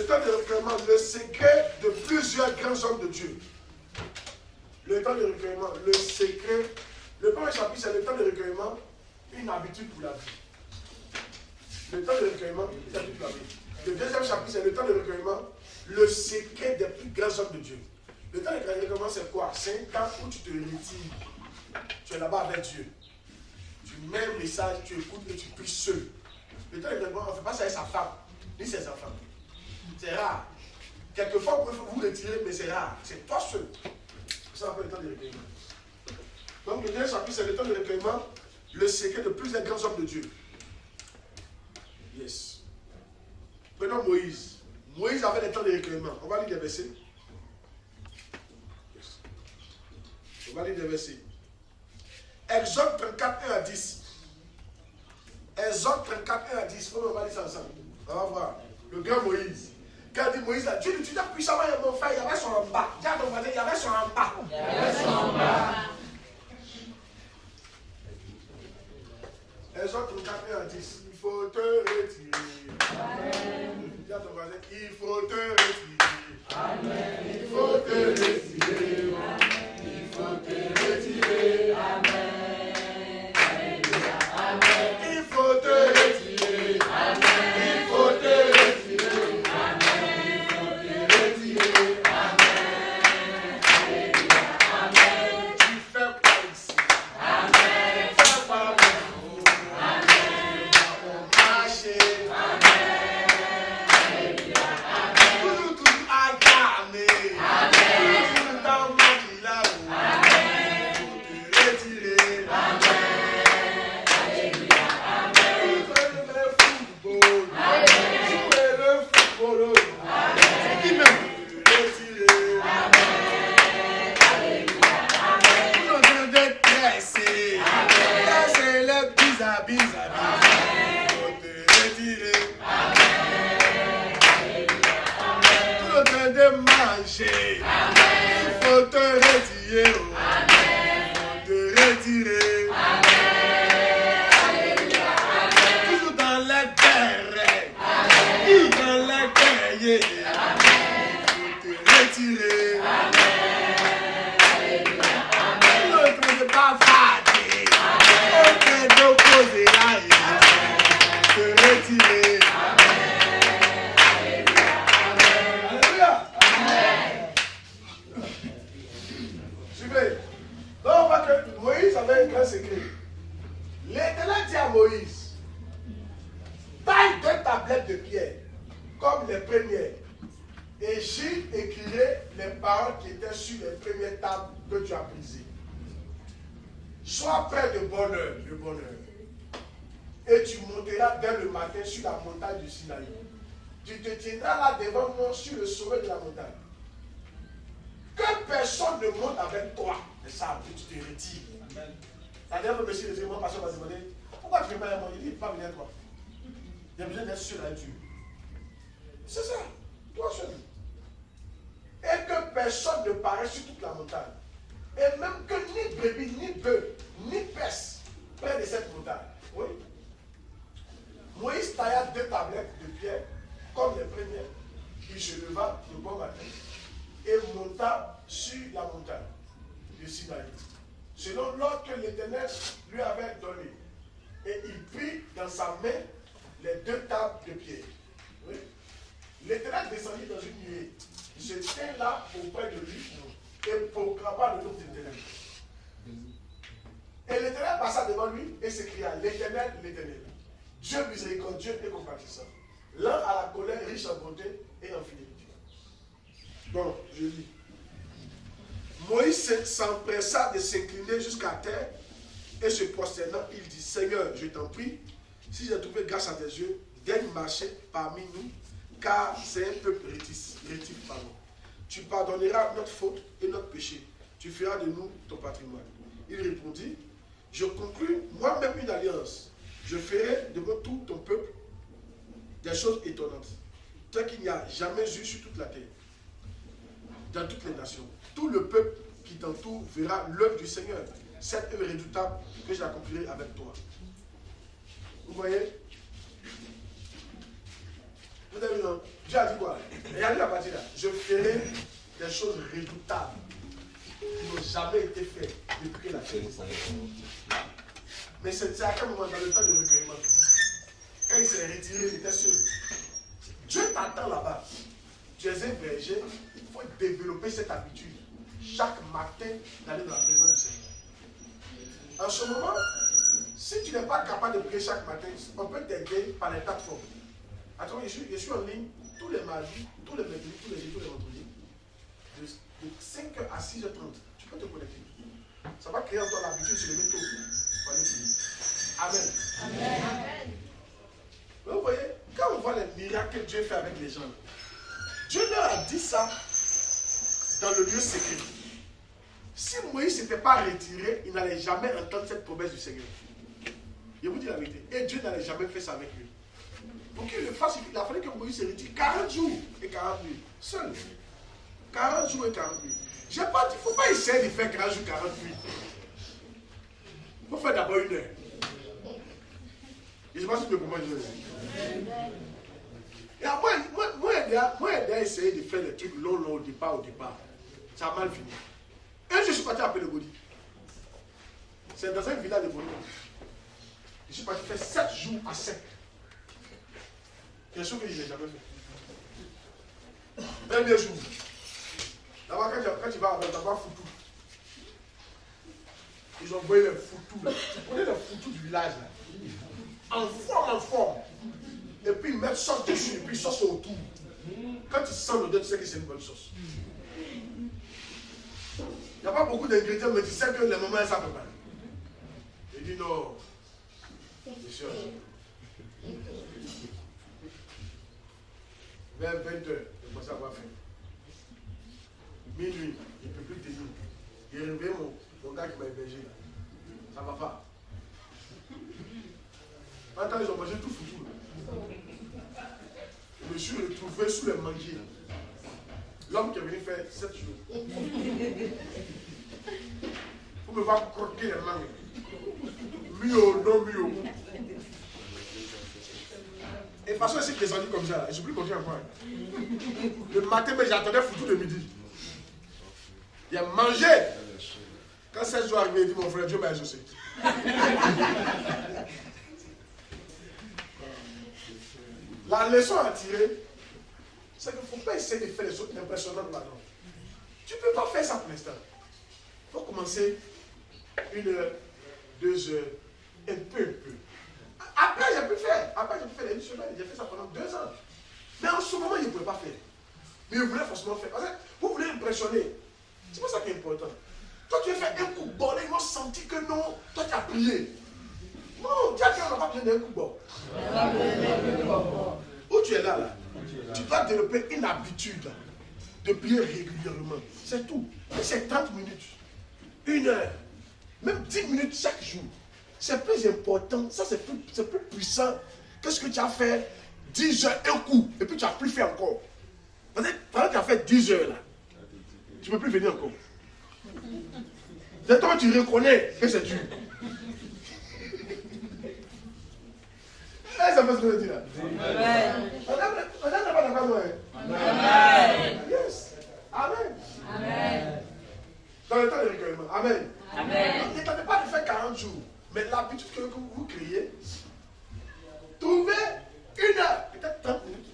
Le temps de recueillement, le secret de plusieurs grands hommes de Dieu. Le temps de recueillement, le secret. Le premier chapitre, c'est le temps de recueillement, une habitude pour la vie. Le temps de recueillement, c'est une habitude pour la vie. Le deuxième chapitre, c'est le temps de recueillement, le secret des plus grands hommes de Dieu. Le temps de recueillement, c'est quoi? C'est un temps où tu te retires. Tu es là-bas avec Dieu. Tu mets un message, tu écoutes et tu pries seul. Le temps de recueillement, on ne fait pas ça avec sa femme, ni ses enfants. C'est rare. Quelquefois, vous pouvez vous retirer, mais c'est rare. C'est toi seul. Ça s'appelle le temps de recueillement. Donc, le deuxième chapitre, c'est le temps de recueillement, le secret de plusieurs grands hommes de Dieu. Yes. Prenons Moïse. Moïse avait des temps de recueillement. On va lire des versets. Yes. On va lire des versets. Exode 34, 1 à 10. Exode 34, 1 à 10. On va lire ça ensemble. On va voir. Le grand Moïse. Quand il dit Moïse, là, Dieu l'utilisait puissamment, mon frère, il y avait son en bas. Dis à ton voisin, il y avait son en bas. Il y avait son en bas. Exode 34, 1 à 10. Il faut te retirer. Amen. Dis à ton voisin, il faut te retirer. Amen. Il faut te retirer. Amen. Il faut te retirer. Amen. Alléluia. Amen. Il faut te retirer. Amen. Il faut te retirer. Amen. Il faut te retirer. Amen. Alléluia. Amen. Tu fais quoi ici? Amen. Fais pas bon. Amen. Marcher. Amen. Alléluia. Amen. Tout agramé. Amen. Tout dans mon là-haut. Amen. Il faut te retirer. Amen. Alléluia. Amen. Jouer le football. Amen. Jouer le football. Amen. Il me retirer. Amen. Alléluia. Amen. Vous entendez presser. Amen. Presser le bis-à-bis. Amen. Il faut te retirer. Amen. Alléluia. Amen. Vous entendez manger. Amen. Il faut te retirer. Amen. Il faut te retirer. Amen. Alléluia. Amen. Toujours dans les bérets. Amen. Dans les bérets. Amen. Il faut te retirer. Amen. Alléluia. Amen. L'autre ne pas fatiguer. Amen. Aucun d'opposé là. Il faut te retirer. Amen. Alléluia. Amen. Alléluia. Amen. Suivez. Donc on voit que Moïse avait un grand secret. L'Éternel dit à Moïse, taille 2 tablettes de pierre, comme les premières, et j'y écrirai les paroles qui étaient sur les premières tables que tu as brisées. Sois prêt de bonne heure, et tu monteras dès le matin sur la montagne du Sinaï. Tu te tiendras là devant moi sur le sommet de la montagne. Que personne ne monte avec toi. C'est ça, que tu te retires. Amen. La dernière fois, monsieur, le pasteur m'a demandé, pourquoi tu ne fais pas un mot? Il dit, pas venir toi. Il y a besoin d'être seul avec Dieu. C'est ça, toi seul. Et que personne ne paraisse sur toute la montagne. Et même que ni brebis, ni bœuf, ni peste près de cette montagne. Oui. Moïse tailla 2 tablettes de pierre comme les premières. Il se leva le bon matin et monta sur la montagne de Sinaï, selon l'ordre que l'Éternel lui avait donné. Et il prit dans sa main les 2 tables de pierre. Oui. L'Éternel descendit dans une nuée. Il se tint là auprès de lui et proclama le nom de l'Éternel. Et l'Éternel passa devant lui et s'écria, l'Éternel, l'Éternel, Dieu miséricordieux et compatissant, lent à la colère, riche en bonté et en fidélité. Donc, je lis. Moïse s'empressa de s'incliner jusqu'à terre et se prosternant, il dit, Seigneur, je t'en prie, si j'ai trouvé grâce à tes yeux, viens marcher parmi nous, car c'est un peuple rétif. Tu pardonneras notre faute et notre péché. Tu feras de nous ton patrimoine. Il répondit, je conclus moi-même une alliance. Je ferai devant tout ton peuple des choses étonnantes, telles qu'il n'y a jamais eu sur toute la terre, dans toutes les nations. Tout le peuple qui t'entoure verra l'œuvre du Seigneur, cette œuvre redoutable que j'accomplirai avec toi. Vous voyez? Vous avez vu, non? Dieu a dit quoi? Regardez la partie là. Je ferai des choses redoutables qui n'ont jamais été faites depuis que la terre est faite. Mais c'est à quel moment? Dans le temps de recueillement. Quand il s'est retiré, il était seul. Dieu t'attend là-bas. Tu es un berger. Il faut développer cette habitude. Chaque matin, d'aller dans la présence du Seigneur. En ce moment, si tu n'es pas capable de prier chaque matin, on peut t'aider par les plateformes. Attends, je suis en ligne tous les mardis, tous les mercredis, tous les jeudis, tous les vendredis. De 5h à 6h30. Tu peux te connecter. Ça va créer en toi l'habitude de se lever tôt. Amen. Amen. Vous voyez, quand on voit les miracles que Dieu fait avec les gens, Dieu leur a dit ça dans le lieu secret. Si Moïse ne s'était pas retiré, il n'allait jamais entendre cette promesse du Seigneur. Je vous dis la vérité. Et Dieu n'allait jamais faire ça avec lui. Pour qu'il le fasse, il a fallu que Moïse se retire 40 jours et 40 nuits. Seul. 40 jours et 40 nuits. Je n'ai pas dit, il ne faut pas essayer de faire 40 jours et 40 nuits. Il faut faire d'abord 1 heure. Je ne sais pas si tu me comprends. Et moi, j'ai essayé de faire des trucs longs au départ. Ça a mal fini. Et je suis parti à Pellegodi. C'est dans un village de Bono. Je suis parti faire 7 jours à sec. Quelque chose que je n'ai jamais fait. Premier jour. D'abord, quand tu vas avec d'abord Foutou, ils ont envoyé les Foutous. Tu connais les Foutous du village là. En forme. Et puis ils mettent sauce dessus, et puis sauce autour. Quand tu sens l'odeur, tu sais que c'est une bonne sauce. Il n'y a pas beaucoup d'ingrédients, mais tu sais que les moments ça prépare. Il dit non. C'est sûr. Vers 20h, je commence à avoir faim. Minuit, il ne peut plus tenir. Il est réveillé mon gars qui m'a hébergé là. Ça ne va pas. Maintenant, ils ont mangé tout foutu. Je me suis retrouvé sous les manguiers. L'homme qui est venu faire 7 jours. Vous me voir croquer les mangues. Mio, non mio. Et de toute façon, c'est descendu comme ça. Je ne suis plus content encore. Le matin, mais j'attendais foutu de midi. Il a mangé. Quand 16 jours arrivé, il dit mon frère, Dieu m'a exaucé. La leçon à tirer, c'est qu'il ne faut pas essayer de faire des choses impressionnantes maintenant. Tu ne peux pas faire ça pour l'instant. Il faut commencer 1 heure, 2 heures, un peu. Après, j'ai pu faire. Après, j'ai pu faire une semaine. J'ai fait ça pendant 2 ans. Mais en ce moment, il ne pouvait pas faire. Mais il voulait forcément faire. Parce que vous voulez impressionner. C'est pas ça qui est important. Toi, tu as fait un coup bon. Ils m'ont senti que non. Toi, tu as prié. Non, Dieu n'a pas besoin d'un coup bon. Où tu es là, tu dois développer une habitude de prier régulièrement. C'est tout. C'est 30 minutes. 1 heure. Même 10 minutes chaque jour. C'est plus important. Ça, c'est plus puissant que ce que tu as fait 10 heures un coup. Et puis tu n'as plus fait encore. Parce que pendant que tu as fait 10 heures là, tu ne peux plus venir encore. C'est toi tu reconnais que c'est dur. Ça fait ce que je dis là. Amen. On n'a pas d'accord moi. Amen. Yes. Amen. Amen. Dans le temps de recueillement. Amen. Amen. N'attendez pas de faire 40 jours. Mais l'habitude que vous créez, trouvez 1 heure, peut-être 30 minutes,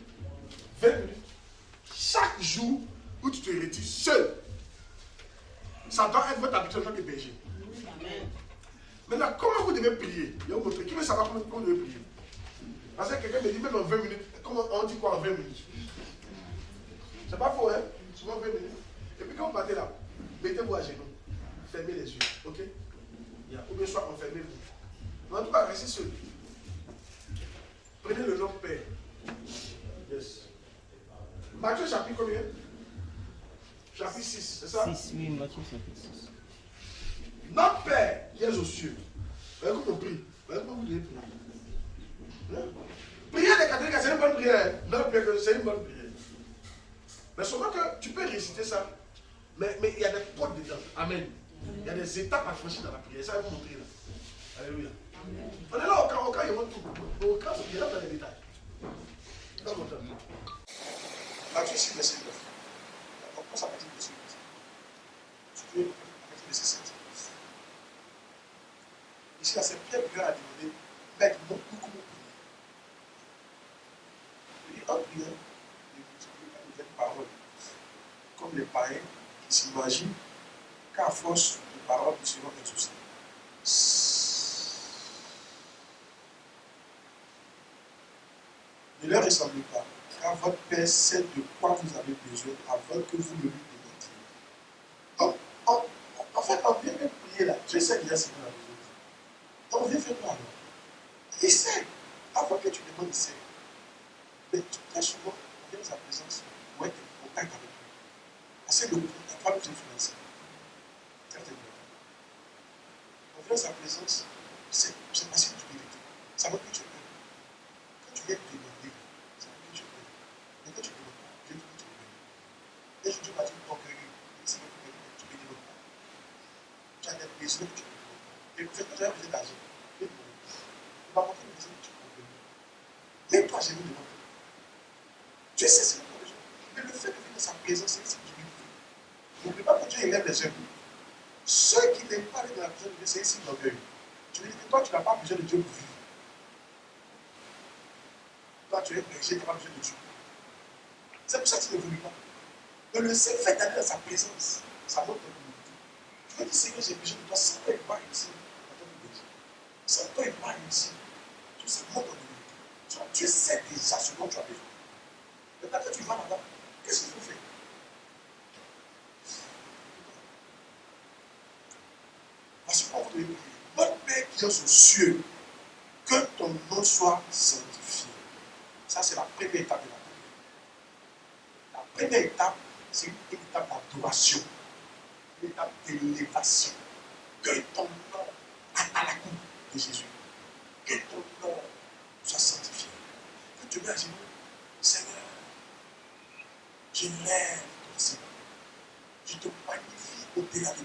20 minutes, chaque jour où tu te retires seul. Ça doit être votre habitude en tant que berger. Maintenant, comment vous devez prier? Je vais vous montrer. Qui veut savoir comment vous devez prier? Parce que quelqu'un me dit, même en 20 minutes, comment on dit quoi en 20 minutes? C'est pas faux, hein? Souvent 20 minutes. Et puis quand vous partez là, mettez-vous à genoux, fermez les yeux, ok? Ou bien soit enfermez-vous. Mais en tout cas, restez seul. Prenez le nom Père. Yes. Matthieu chapitre combien? Chapitre 6, c'est ça? 6, oui, Matthieu chapitre 6. Notre Père qui est aux cieux. Voyez comment on prie. Voyez comment vous devez prier. Prière des catholiques, c'est une bonne prière. Notre Père, c'est une bonne prière. Mais seulement que tu peux réciter ça. Mais il y a des potes dedans. Amen. Il y a des étapes à franchir dans la prière. Ça va vous montrer là. Alléluia. On est là au cas, il y a tout. Au cas, il y a dans les détails. Pas content. Ici, là, c'est Pierre qui vient à demander, Maître, comment prier? Il dit, en priant, ne multipliez pas de paroles, comme les païens qui s'imaginent qu'à force de paroles, ils seront exaucés. Ne leur ressemblez pas, car votre Père sait de quoi vous avez besoin avant que vous ne lui demandiez. Donc, en fait, on vient même prier là. Dieu sait déjà ce qu'on a besoin. On vient faire quoi alors? Il sait. Avant que tu demandes, il sait. Mais très souvent, on vient dans sa présence pour être en contact avec lui. Parce que la femme nous influence. Certainement. On vient dans sa présence, c'est parce que tu mérites. Ça veut que tu peux. Quand tu viens te demander, ça veut que tu peux. Mais quand tu ne demandes pas, Dieu dit que tu peux. Et je dis pas, tu peux conquérir. C'est que tu ne demandes pas. Tu as des besoins que tu ne demandes pas. Et vous faites que tu as besoin d'argent. Il va montrer le besoin que tu peux. Même toi, je ne demande pas. Dieu sait ce que tu as besoin. Mais le fait de venir dans sa présence, c'est ce que tu veux. N'oublie pas que Dieu élève les hommes. Ceux qui n'aiment pas aller dans la présence de Dieu, c'est un signe d'orgueil. Tu veux dire que toi, tu n'as pas besoin de Dieu pour vivre. Toi, tu es berger, tu n'as pas besoin de Dieu. C'est pour ça que tu n'évolues pas. Mais le seul fait d'aller dans sa présence, ça montre ton humilité. Tu veux dire, Seigneur, j'ai besoin de toi, sans toi, il va réussir dans ton berger. Sans toi, il va réussir. Tout ça montre ton humilité. Dieu sait déjà ce dont tu as besoin. Mais quand tu vas là-bas, qu'est-ce qu'il faut faire? Parce qu'on vous devez prier. Notre Père qui est aux cieux, que ton nom soit sanctifié. Ça, c'est la première étape de la prière. La première étape, c'est une étape d'adoration, une étape d'élévation. Que ton nom, à la coupe de Jésus, que ton nom soit sanctifié. Que tu mets à genoux, Seigneur, je lève ton Seigneur. Je te magnifie au-delà de tout.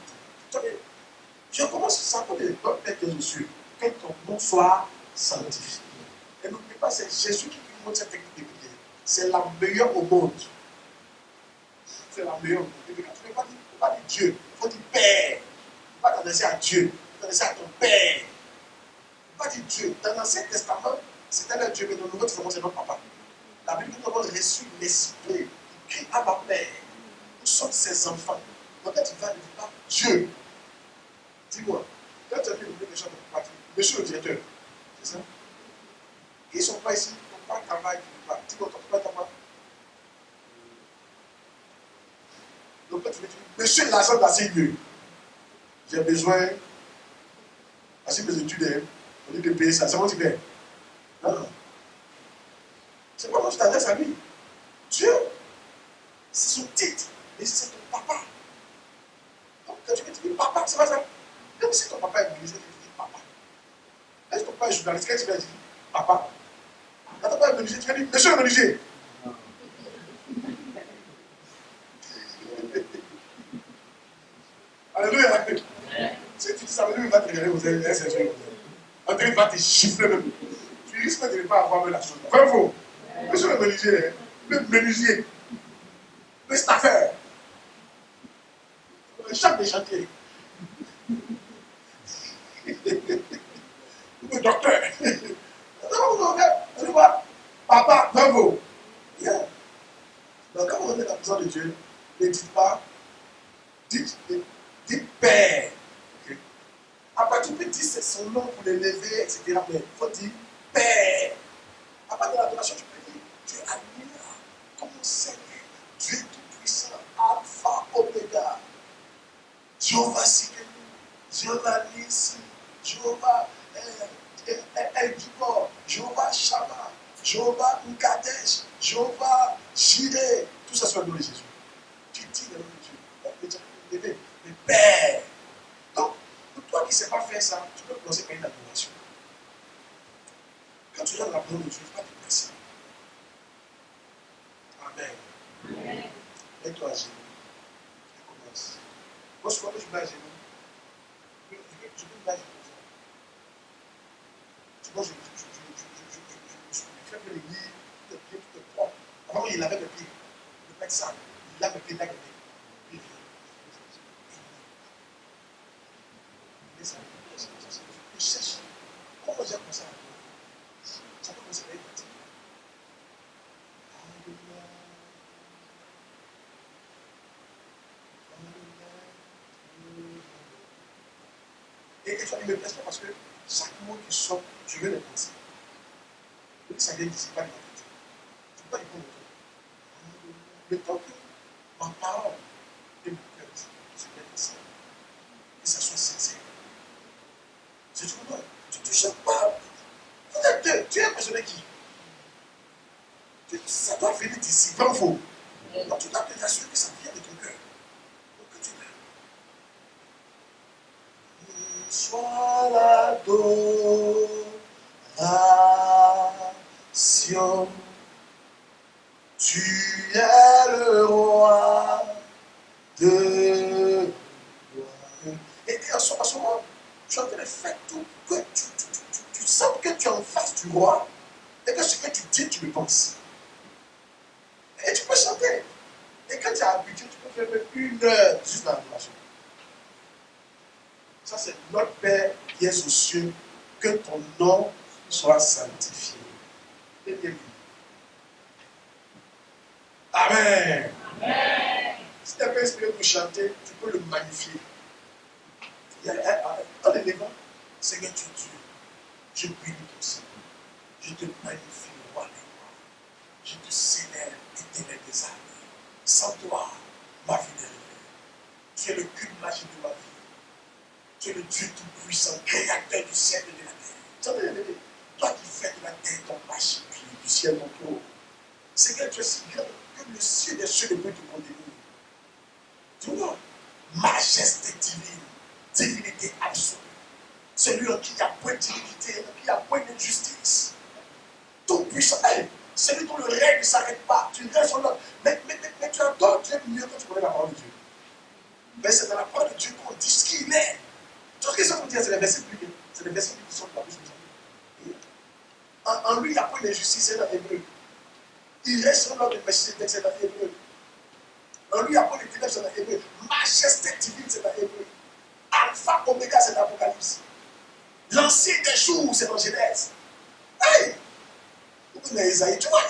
Je commence ça comme les notre Père qui est aux cieux. Que ton nom soit sanctifié. Et n'oubliez pas, c'est Jésus qui nous montre cette technique de prière. C'est la meilleure au monde. C'est la meilleure au monde. Tu ne peux pas dire Dieu. Il faut dire Père. Il ne faut pas t'adresser à Dieu. Il faut t'adresser à ton Père. Il ne faut pas dire Dieu. Dans l'Ancien Testament, c'était leur Dieu, mais dans le Nouveau Testament, c'est notre papa. La Bible nous avons reçu l'Esprit qui crie à ma Père. Nous sommes ses enfants. Donc quand tu vas, ne dis pas Dieu. Dis-moi, quand tu as vu les gens de ton parti, monsieur le directeur, c'est ça? Ils ne sont pas ici, ton papa travaille, dis-moi, ton papa travaille. Donc quand tu veux dire, monsieur l'agent d'asile, j'ai besoin, parce que mes études, au lieu de payer ça, c'est moi qui paye. Non. C'est pas moi qui t'adresse à lui. Dieu, c'est son titre, mais c'est ton papa. Donc quand tu veux dire papa, c'est pas ça. Même si ton papa est ministre, tu dis papa. Est-ce que ton papa est journaliste, qu'est-ce que tu vas dire? Papa. Quand ton papa est menuisier, tu vas dire monsieur le menuisier. Alléluia. Si tu dis ça, lui, il va te regarder aux yeux, c'est sûr. André va te chiffrer même. Tu risques de ne pas avoir la chose. Vrai faux. Monsieur le menuisier, le menuisier, le staffeur, le chef des chantiers, le docteur. Tu vois, papa, bravo. Yeah. Donc quand vous rentrez dans la présence de Dieu, ne dites pas, dites Père. Okay. Après, tu peux dire c'est son nom pour l'élever, etc. Mais il faut dire Père. Après, dans l'adoration, tu peux dire Dieu admire comme Seigneur, Dieu tout-puissant, Alpha, Oméga, Jéhovah Sikenu, Jéhovah Nissi, Jéhovah El Gibor, Jéhovah Shammah, Jéhovah Nkadesh, Jéhovah Jireh. Tout ça soit le nom de Jésus. Tu dis le nom de Dieu. Le Père. Donc, pour toi qui ne sais pas faire ça, tu peux commencer par une adoration. Quand tu viens dans la parole de Dieu, il ne faut pas te presser. Amen. Mets-toi à genoux. Je commence. Moi, souvent, je me mets à genoux. Je peux me mettre à genoux. Moi, je fais que les lits, tout est bien, tout est propre. Avant, il avait le pied. Le médecin, il a le pied, il a le pied. Je cherche j'ai commencé à adorer, ça peut commencer à être fatigué. Et ça ne me plaît pas parce que chaque mot qui sort, je veux les penser. Donc ça vient d'ici, pas de ma tête. Je ne peux pas répondre au temps. Le temps que ma parole et mon cœur se mettent ensemble, que ça soit sincère. C'est tout le monde. Tu ne touches pas. Tu es impressionné qui? Ça doit venir d'ici, pas faux. Donc tu dois te assurer que ça vient de ton cœur. Donc que tu l'as. Sois l'adoration. Tu es le roi de gloire. Et en ce moment, tu es en train de faire tout que tu sens que tu es en face du roi et que ce que tu dis, tu le penses. Et tu peux chanter. Et quand tu es habitué, tu peux faire même 1 heure juste dans l'adoration. Ça, c'est notre Père qui est aux cieux. Que ton nom soit sanctifié. Et bien vu. Amen. Amen. Si tu es inspiré pour chanter, tu peux le magnifier. En élevant, Seigneur, tu es Dieu. Je bénis ton Seigneur. Je te magnifie, roi des rois. Je te célèbre, éternel des armées. Sans toi, ma vie n'est rien. Tu es le culte magique de ma vie. Tu es le Dieu tout-puissant, créateur du ciel et de la terre. Tu entends, toi qui fais de la terre ton marché, du ciel ton trône. Seigneur, tu es si grand que le ciel des cieux ne peut te contenir. Tu vois, majesté divine, divinité absolue. Celui en qui il n'y a point d'iniquité, en qui il n'y a point d'injustice. Tout puissant, celui dont le règne ne s'arrête pas. Tu règnes sur l'autre. Mais tu adores Dieu mieux quand tu connais la parole de Dieu. Mais c'est dans la parole de Dieu qu'on dit ce qu'il est. Tout ce que ça veut dire, c'est les versets plus. C'est les versets qui sont de la bouche de Dieu. En lui, il n'y a point d'injustice, c'est dans l'hébreu. Il reste sur l'ordre de méchanceté, c'est dans l'hébreu. En lui, il n'y a point de ténèbres, c'est dans l'hébreu. Majesté divine, c'est dans l'hébreu. Alpha, Oméga, c'est dans l'Apocalypse. L'ancien des jours, c'est dans Genèse. Hey! Mais Isaïe, tu vois,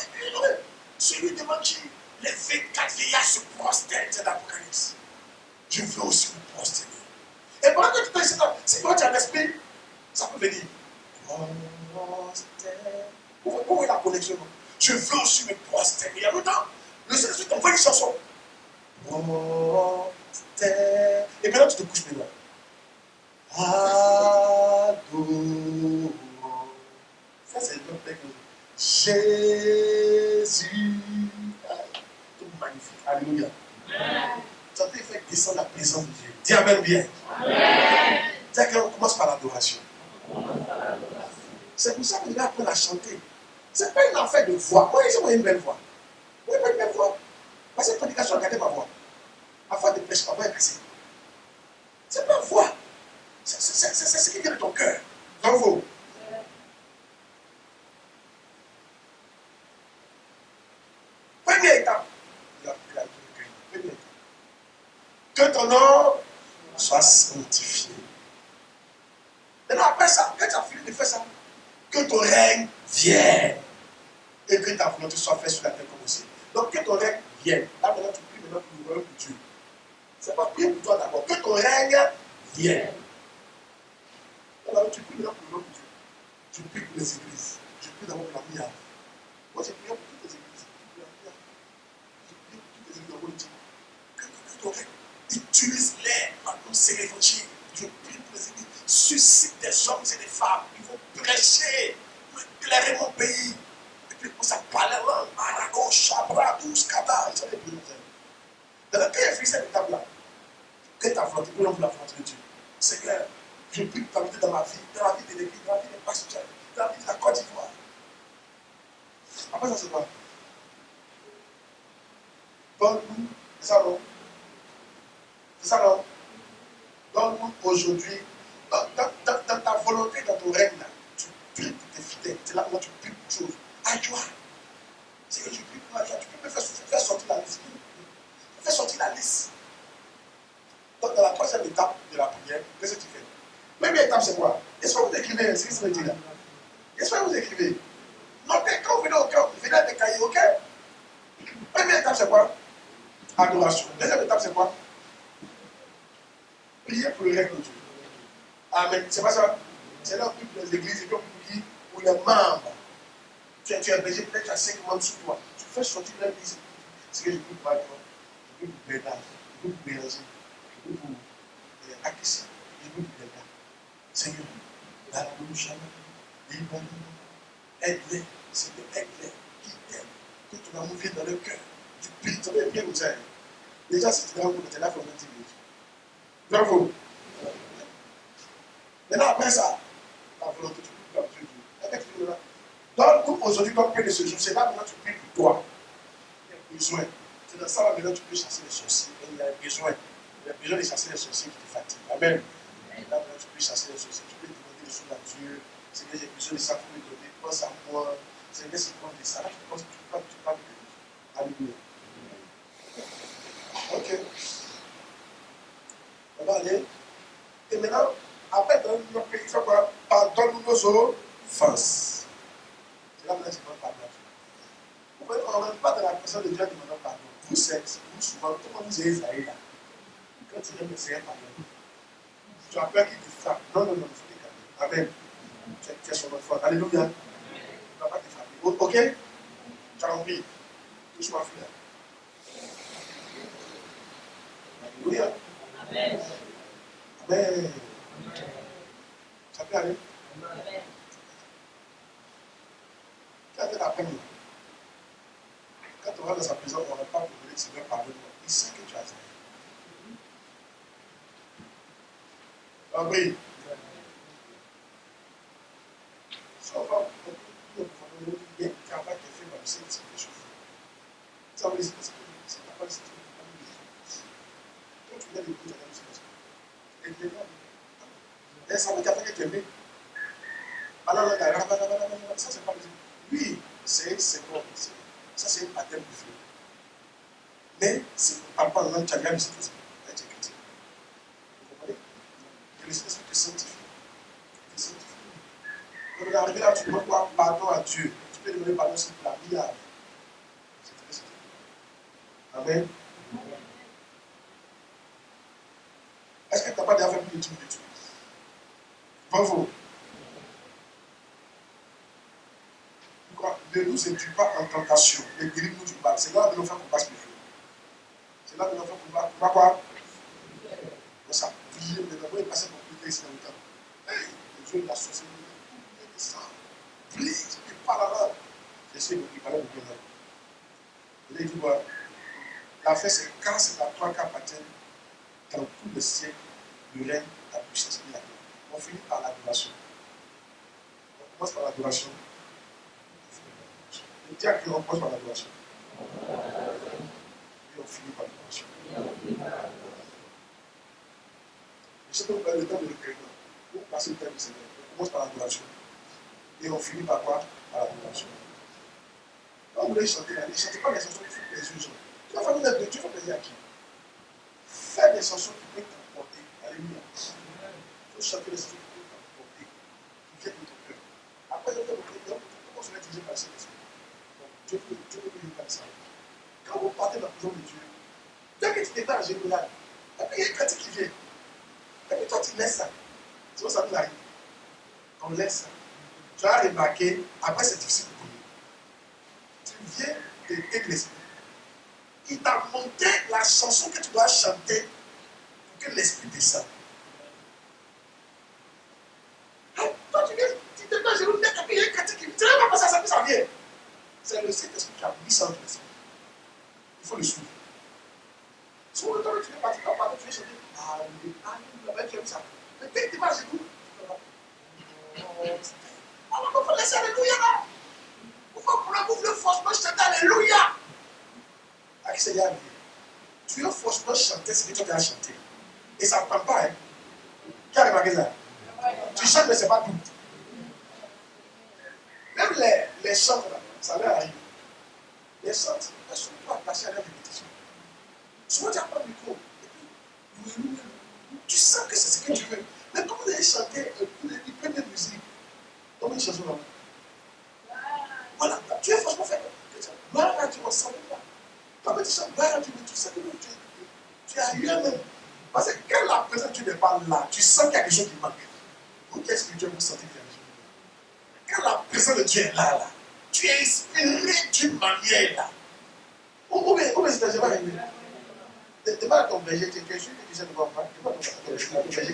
celui devant qui les 24 vieillards se prosternent, c'est dans l'Apocalypse. Je veux aussi me prosterner. Et pendant que tu te dis, si toi tu as l'esprit, ça peut venir. Vous voyez la connexion? Je veux aussi me prosterner. Il y a longtemps, le Saint-Esprit t'envoie une chanson. Et maintenant tu te couches les doigts. Adore. Ça c'est notre Père. Jésus. Tout magnifique. Alléluia. Ça te fait descendre la présence de Dieu. Dis Amen bien. Amen. C'est qu'on commence par l'adoration. C'est pour ça que nous devons apprendre à chanter. Ce n'est pas une affaire de voix. Moi, j'ai une belle voix. Oui, pas une belle voix. Parce que la prédication, regardez ma voix. Ma voix de prêche, ma voix est cassée. C'est pas une voix. C'est ce qui vient de ton cœur. Bravo. Première étape. Que ton nom soit sanctifié. Maintenant, après ça, quand tu as fini de faire ça, que ton règne vienne. Et que ta volonté soit faite sur la terre comme aussi. Donc, que ton règne vienne. Là, maintenant, tu pries maintenant pour le royaume de Dieu. Ce n'est pas prier pour toi d'abord. Que ton règne vienne. Alors, tu pries maintenant pour le royaume de Dieu. Tu pries pour les églises. Je prie d'abord pour la mienne. Moi, j'ai prié pour toutes les églises. Je prie pour toutes les églises de Dieu. Que ton règne utilise-les à annoncer l'évangile. Je prie pour les églises. Suscite des hommes et des femmes qui vont prêcher pour éclairer mon pays. Et puis pour ça parler langue. Arago, Chabra, Douce, Kata. Ils sont des plus. Dans le cas de cette étape-là, que ta volonté, pour la volonté de Dieu. Seigneur, je prie pour ta volonté dans ma vie, dans la vie de l'église, dans la vie des pasteurs, dans la vie de la Côte d'Ivoire. Après ça, c'est quoi? Donne-nous, c'est ça non? C'est ça non? Donne-nous aujourd'hui, dans ta volonté, dans ton règne, là, tu pries pour tes fidèles. C'est là où tu pries pour choses. Aïe-toi. C'est que tu pries pour aïe-toi. Tu peux me faire sortir la liste. Fais sortir la liste. Donc, dans la troisième étape de la prière, qu'est-ce que tu fais? Première étape, c'est quoi? Est-ce que vous écrivez ce que ça veut dire là? J'espère que vous écrivez. Notez quand vous venez au camp, venez avec des cahiers, ok? Première étape, c'est quoi? Adoration. Deuxième étape, c'est quoi? Prier pour le règne de Dieu. Amen. C'est pas ça? C'est là où toutes les églises, et comme vous dites, pour les membres. Tu es berger, peut-être tu as 5 membres sur toi. Tu fais sortir l'église. C'est que je peux pas, je peux pour Bernard, je peux pour Béranger, je peux pour Akissi, je peux pour Bernard. Seigneur, la bouche, aide-les, Seigneur, aide-les, qui t'aiment, que ton amour vienne dans leur cœur. Tu pries, tu vas bien vous dire. Déjà, si tu es là, tu es là pour 20 minutes. Bravo. Maintenant, après ça, la volonté, tu peux plus la Dieu. Donc, aujourd'hui, comme près de ce jour, c'est là maintenant tu pries pour toi. Il y a besoin. C'est dans ça là maintenant tu peux chasser les sorciers. Il y a besoin. Il y a besoin de chasser les sorciers qui te fatiguent. Amen. Là maintenant tu peux chasser les sorciers. Tu peux demander des choses à Dieu. C'est que j'ai besoin de ça pour me donner. Pense à moi. C'est que c'est comme de ça. Là, tu penses que tu parles de Dieu. Alléluia. Ok. On va aller. Et maintenant, après, dans notre pays, il faut quoi? Pardonne-nous nos offenses. C'est là maintenant tu peux pardonner. On ne rentre pas dans la personne de Dieu en demandant pardon. Vous, souvent, comment vous avez là? Quand tu viens de faire pardon, tu as peur qu'il te frappe. Non, il faut te calmer. Amen. Tu es son enfant. Alléluia. Il ne va pas te frapper. Ok? Tu as compris. Touche-moi, frère. Alléluia. Amen. Amen. Ça peut aller? Amen. Tu as fait la peine. Quand on va dans sa prison, on n'a pas pour dire Seigneur, pardonne-moi. Il sait que tu as fait. Compris? Ça va. Il travaille qui est fait dans le ciel, c'est quelque chose. Ça veut dire que c'est pas le ciel. Quand tu viens de l'écouter, tu as le ciel. Et ça veut dire que tu es aimé. Alors, ça, c'est pas le ciel. Lui, c'est quoi? Ça, c'est un baptême de feu. Mais, c'est par rapport à tu as gagné cet esprit. Vous comprenez? Que le Saint-Esprit te sanctifie. Quand on est arrivé là, tu peux voir pardon à Dieu. Tu peux demander pardon aussi pour la vie à c'est très simple. Amen. Est-ce que tu n'as pas déjà fait plus de 10 minutes? Bravo. Ne nous induis pas en tentation, mais délivre-nous du mal. C'est là de nous faire qu'on passe le feu. C'est là de nous faire qu'on va quoi? On ça. Prier, mais d'abord, il passait pour prier ici dans le temps. Hey, le Dieu de la société, il descend. Prie, il parle à l'heure. J'essaie de préparer le bien. Il dit, voilà. La fête, c'est quand c'est à toi qu'appartiennent dans tout le siècle le règne, la puissance et la gloire. On finit par l'adoration. On commence par l'adoration. Le diable qui commence par l'adoration. Et on finit par l'adoration. Je sais que vous avez le temps de recueillement. Vous passez le temps du Seigneur. On commence par l'adoration. Et on finit par quoi? Par l'adoration. Quand vous voulez chanter, ne chantez pas des chansons qui font plaisir aux gens. Tu vas faire une œuvre de Dieu, tu vas plaisir à qui? Fais des chansons qui peuvent t'emporter. Alléluia. Il faut chanter des chansons qui peuvent t'emporter, qui viennent de ton cœur. Après, je vais vous dire, comment se fait par le Saint-Esprit? Dieu peut vous faire ça. Quand vous partez dans la prison de Dieu, dès que tu t'es dans la générale, et puis il y a une critique qui vient. Et puis toi, tu laisses ça. C'est quoi ça nous arrive? On laisse ça. Tu as remarqué, après c'est difficile pour nous. Tu viens de t'éclaircir. Il t'a montré la chanson que tu dois chanter pour que l'esprit descende. Toi, tu viens, tu te mets à genoux, et puis il y a une critique qui vient. Tu n'as pas pensé à ça, puis ça vient. C'est le Saint-Esprit qui a mis ça dans l'esprit. Il faut le suivre. Souvent, le temps que tu viens partir, quand tu viens chanter, Alléluia, tu as mis ça. Mais dès que tu vas à genoux, on va laisser Alléluia là. Pourquoi pour la bouffe le forcément chanter Alléluia? À qui c'est arrivé? Tu veux forcément chanter ce que tu as chanté. Et ça ne prend pas. Hein? Qui a remarqué ça? Tu chantes, mais ce n'est pas tout. Même les chants, ça leur arrive. Les chants, elles sont pas attachées à la répétition. Souvent, tu n'as pas le micro. Et puis, tu sens que c'est ce que tu veux. Mais comme vous avez chanté une première musique, comme une chanson là, gloire là, tu ne ressens pas. Quand tu sens gloire, tu sais que tu es ailleurs même. Parce que quand la présence de Dieu n'est pas là, tu sens qu'il y a quelque chose qui manque. Vous qui êtes spirituel, vous sentez qu'il y a quelque chose qui manque. Quand la présence de Dieu est là, tu es inspiré d'une manière là. Ou bien c'est pas arrivé. Tu pas à ton berger, tu es quelque chose que tu sais de voir pas. Tu pas à ton berger qui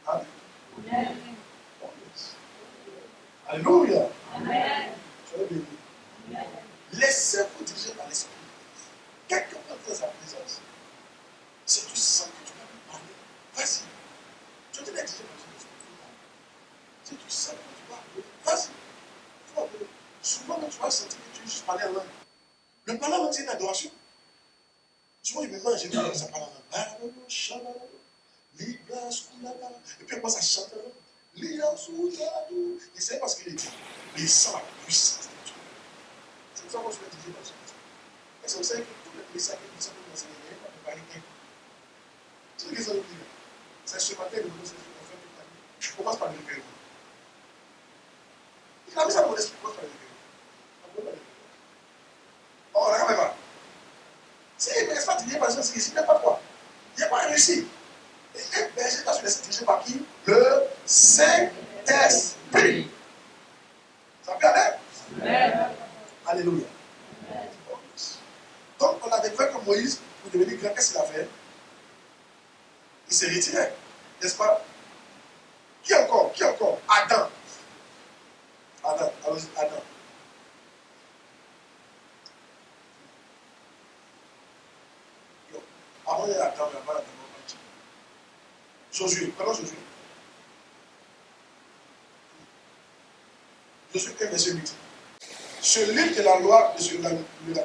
Amen. Alléluia. Soyez bénis. Laissez-vous diriger par l'esprit. Quelqu'un peut faire sa présence. Si tu sens que tu vas lui parler, vas-y. Je te l'ai dirigé par l'esprit. Si tu sens que tu vas appeler, vas-y. Souvent, tu vas sentir que tu veux juste parler en langue. Le parler en langue, c'est une adoration. Souvent, il me mange, il me dit, ça parle en langue. Et puis, moi, ça chante. Et c'est parce qu'il est dit. Mais il sent la puissance de Dieu. C'est pour ça qu'on se fait dire dans ce métier. Et c'est pour ça que tous les messages que nous avons dans ce métier, on ne peut pas les gagner. C'est ce qu'ils ont dit. C'est ce matin que nous avons fait. Je commence par le recueillement. Il a mis ça dans mon esprit, je commence par le recueillement. Oh, regardez pas. Si il ne me laisse pas dire parce que il n'y a pas quoi. Il n'y a pas réussi. Et un berger doit se laisser diriger par qui? Le Saint-Esprit. Ça peut aller? Amen. Alléluia. Amen. Donc, on a découvert que Moïse, pour devenir grand, qu'est-ce qu'il a fait? Il s'est retiré. N'est-ce pas? Qui encore? Adam. Adam. Avant, il y a Adam, il y a pas Adam. Josué, prenons Josué. Josué 1, verset 8. Ce livre de la loi ne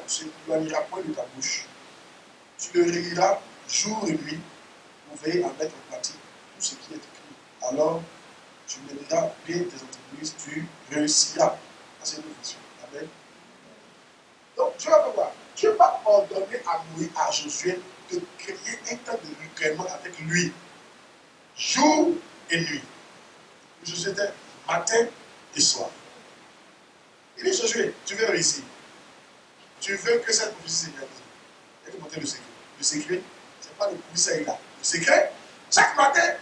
s'éloignera point de ta bouche. Tu le reliras jour et nuit pour veiller à mettre en pratique tout ce qui est écrit. Alors, tu mèneras bien tes entreprises, tu réussiras. C'est une vision. Amen. Donc, Dieu va voir. Dieu va ordonner à Josué de créer un temps de recueillement avec lui. Jour et nuit. Josué était matin et soir. Il dit Josué, tu veux réussir. Tu veux que cette prophétie se réalise. Il faut montrer le secret. Le secret, ce n'est pas le commissaire là. Le secret, chaque matin,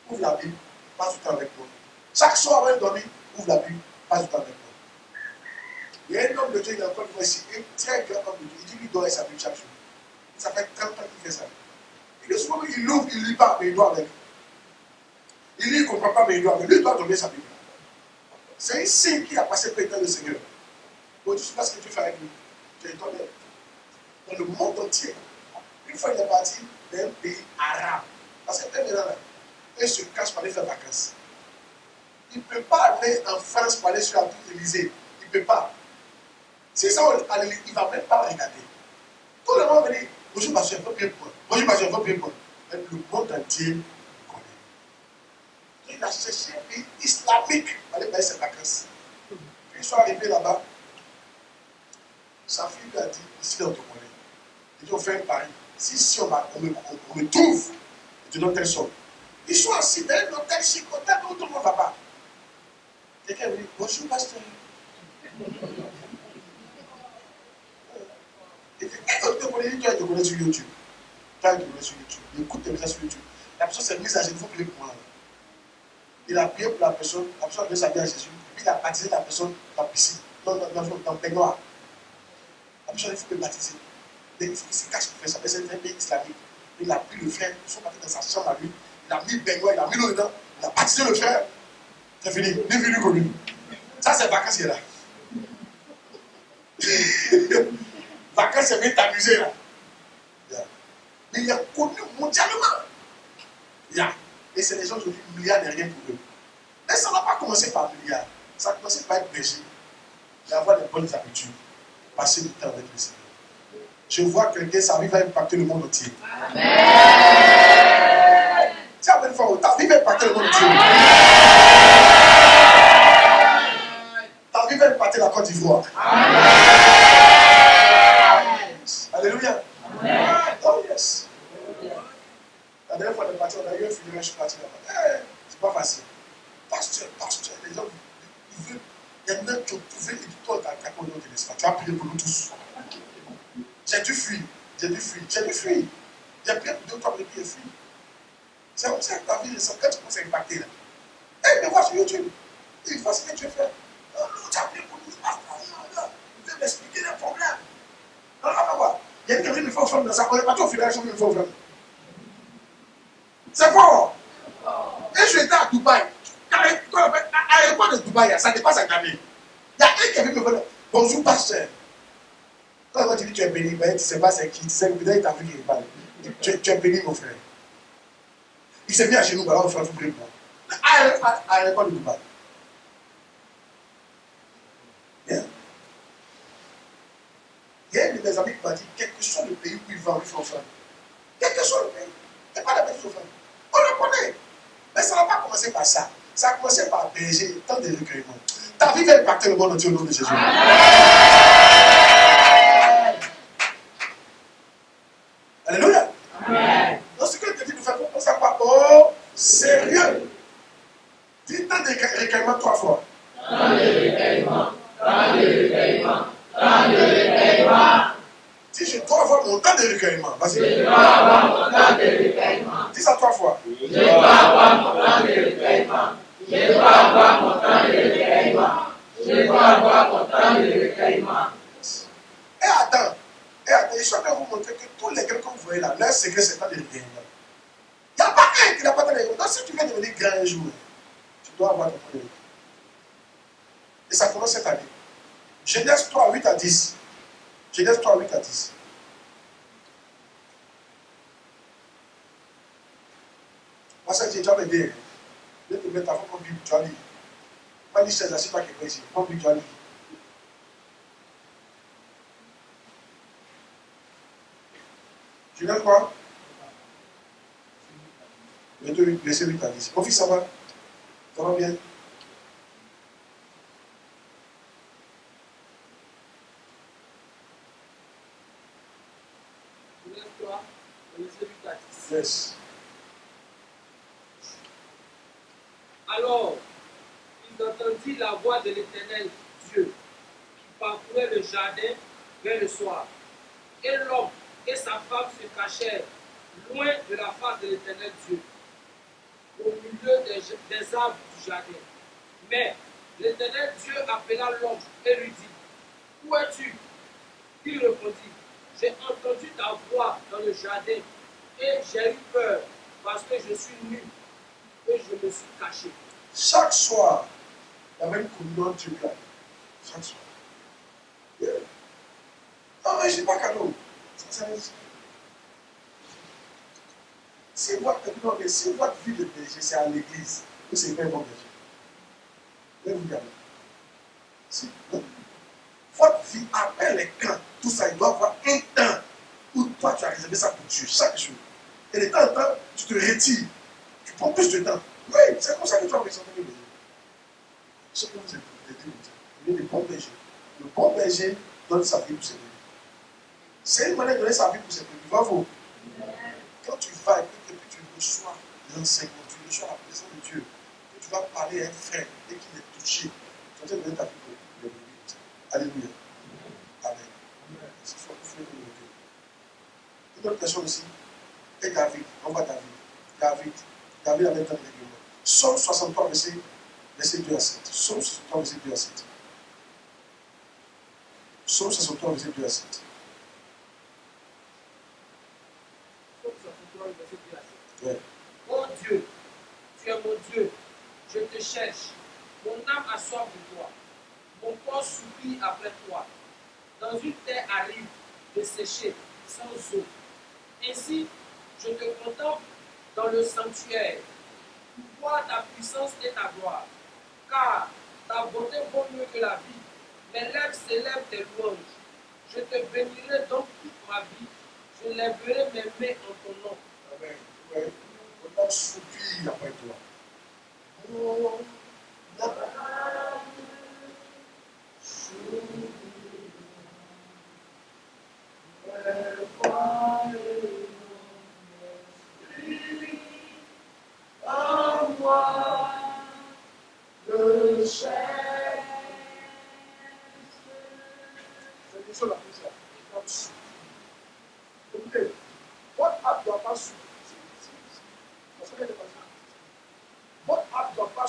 ouvre la Bible, passe du temps avec moi. Chaque soir avant de dormir, ouvre la Bible, passe du temps avec moi. Il y a un homme de Dieu, il a encore une fois ici, un très grand homme de Dieu. Il dit lui doit sa Bible chaque jour. Ça fait 30 ans qu'il fait ça. Il dit souvent qu'il l'ouvre, il ne lit pas, mais il doit avec. Il lit, il ne comprend pas, mais il doit avec. Lui, il doit donner sa Bible. C'est un signe qu'il a passé près de le Seigneur. Donc, tu sais pas ce que tu fais avec lui. Tu es étonné. Dans le monde entier, une fois il est parti d'un pays arabe, parce que là, il se cache pour aller faire vacances. Il ne peut pas aller en France pour aller sur la tour d'Élysée. Il ne peut pas. C'est ça, il ne va même pas regarder. Tout le monde va dire, bonjour, monsieur, il faut bien prendre. Bonjour, monsieur, il faut bien prendre. Mais le monde entier connaît. Donc, il a cherché un pays islamique pour aller faire ses vacances. Puis, ils sont arrivés là-bas. Sa fille lui a dit, ici, on te connaît. Il dit, on fait un pari. Si on me trouve, je te donne telle somme. Ils sont assis dans un hôtel chicoté où tout le monde ne va pas. Quelqu'un lui dit, bonjour, pasteur. Il dit, toi, tu te connais sur YouTube. Toi, tu te connais sur YouTube. Il écoute tes messages sur YouTube. La personne s'est mise à genoux, il faut prier pour moi. Il a prié pour la personne a donné sa vie à Jésus. Puis il a baptisé la personne dans la piscine, dans le baignoire. La personne, il faut le baptiser. Il faut qu'il se cache pour faire ça. C'est un pays islamique. Il a pris le frère, ils sont partis dans sa chambre à lui. Il a mis le baignoire, il a mis l'eau dedans. Il a baptisé le frère. C'est fini. Il est venu comme lui. Ça, c'est vacances, il est là. Vacances, c'est bien t'amuser là. Mais il est connu mondialement. Et c'est les gens aujourd'hui, milliards n'est rien pour eux. Mais ça n'a pas commencé par milliards. Ça a commencé par être berger. Et avoir des bonnes habitudes. Passer du temps avec le Seigneur. Je vois quelqu'un, sa vie va impacter le monde entier. Amen. Tiens, une fois, ta vie va impacter le monde entier. Ta vie va impacter la Côte d'Ivoire. Alléluia. Amen. Oh yes. La dernière fois, on est parti, on a eu un funérail, je suis parti là-bas. C'est pas facile. Pasteur, les gens, ils veulent. Il y a même qui ont trouvé et qui toi, t'as connu, n'est-ce pas? Tu as prié pour nous tous. J'ai dû fuir. J'ai prié pour 2 ou 3 minutes et fui. C'est comme ça que ta vie, quand tu commences à impacter là. Eh, mais vois sur YouTube. Il faut ce que tu veux faire. Non, tu as prié pour nous. Tu veux m'expliquer les problèmes. Non, voir. Il y a quelqu'un qui me fait offrir dans ça. On n'est pas tout au final, je me fais offrir. C'est fort. Et je étais à Dubaï. À l'aéroport de Dubaï, ça dépasse à Gambie. Il y a quelqu'un qui me dit bonjour, pasteur. Quand tu dis tu es béni, ben, tu ne sais pas c'est qui. Tu sais que peut-être il t'a vu qu'il parle. Tu es béni, mon frère. Il s'est mis à genoux, alors on fait un prier pour moi. À l'aéroport de Dubaï. Yeah. Il y a un de mes amis qui m'a dit quel que soit le pays où il va, on lui fait offrande. Quel que soit le pays. Il n'y a pas la petite offrande. On le connaît. Mais ça n'a pas commencé par ça. Ça a commencé par berger, tant de recueillement. Ta vie va impacter le monde entier au nom de Jésus. Alléluia. Amen. Donc ce que je te dis, nous faisons pour ça pas au sérieux. Dis tant de recueillement 3 fois. Tant de recueillement, tant de recueillement, tant de recueillement. Dis je dois avoir mon temps de recueillement. Vas-y. Je dois avoir mon temps de recueillement. Dis ça 3 fois. Je dois avoir mon temps de recueillement. Je dois avoir mon temps de recueillement. Je dois avoir mon temps de recueillement. Et attends, je suis en train de vous montrer que tous les gars que vous voyez là, leur secret c'est le temps de recueillement. Il n'y a pas un qui n'a pas de recueillement. Donc si tu veux devenir grand un jour, tu dois avoir ton temps de recueillement. Et ça commence cette année. Genèse 3, 8 à 10. Genèse 3, 8 à 10. Moi, ça, j'ai déjà m'aider. Je vais te mettre avant mon Bible, tu vas lire. Pas lire 16, c'est pas quelque chose ici. Mon Bible, tu vas lire. Genèse quoi? Verset 8 à 10. Mon fils, ça va? Ça va bien? Genèse 3, verset 8 à 10. Yes. Alors, ils entendirent la voix de l'Éternel Dieu qui parcourait le jardin vers le soir. Et l'homme et sa femme se cachèrent loin de la face de l'Éternel Dieu, au milieu des arbres du jardin. Mais l'Éternel Dieu appela l'homme et lui dit, où es-tu? Il répondit, j'ai entendu ta voix dans le jardin et j'ai eu peur parce que je suis nu et je me suis caché. Chaque soir, il y avait une communion Dieu là. Chaque soir. Yeah. Non, mais je ne dis pas cadeau. Ça veut si votre vie de berger, c'est à l'église, ou c'est pas un bon berger. Là, vous regardez. Si votre vie après les camps, tout ça, il doit avoir un temps où toi tu as réservé ça pour Dieu, chaque jour. Et de temps en temps, tu te retires. Tu prends plus de temps. Oui, c'est comme ça que tu vas présenter le berger. Ce que vous êtes, il est le bon berger. Le bon berger donne sa vie pour ses brebis. C'est une manière de donner sa vie pour ses brebis. Bravo. Quand tu vas et puis tu reçois l'enseignement, tu reçois la présence de Dieu, que tu vas parler à un frère et qu'il est touché, tu vas donner ta vie pour les brebis. Alléluia. Amen. C'est fort, il faut le dire. Une autre personne aussi est David. On va David. David avait un temps de règlement. Psaume 63, verset 2 à 7. Psaume 63, verset 2 à 7. Psaume 63, verset 2 à 7. Ouais. Oh Dieu, tu es mon Dieu, je te cherche. Mon âme a soif de toi. Mon corps supplie après toi. Dans une terre aride, desséchée, sans eau. Ainsi, je te contemple dans le sanctuaire, pour voir ta puissance et ta gloire. Car ta bonté vaut mieux que la vie. Mes lèvres s'élèvent tes louanges. Je te bénirai donc toute ma vie. Je lèverai mes mains en ton nom. Amen. Ouais. On a soupir après toi. Mon âme soupire. En moi. sur la poussière. Écoutez, votre âme ne doit pas subir. Votre âme ne doit pas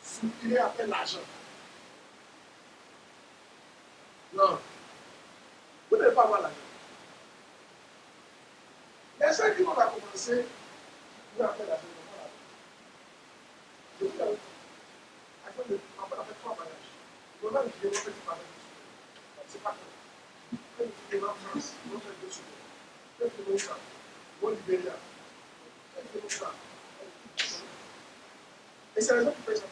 soupirer après l'argent. Non. Vous ne devez pas avoir l'argent. Les gens qui vont commencer, vous avez l'argent. Je vous l'avais dit. Après, on a fait 3 mariages. On a dit, petit mariage. C'est pas comme ça. On va en France, on va faire 2 semaines. On va faire ça. On va au Libéria. On va faire ça. Et c'est les gens qui font ça.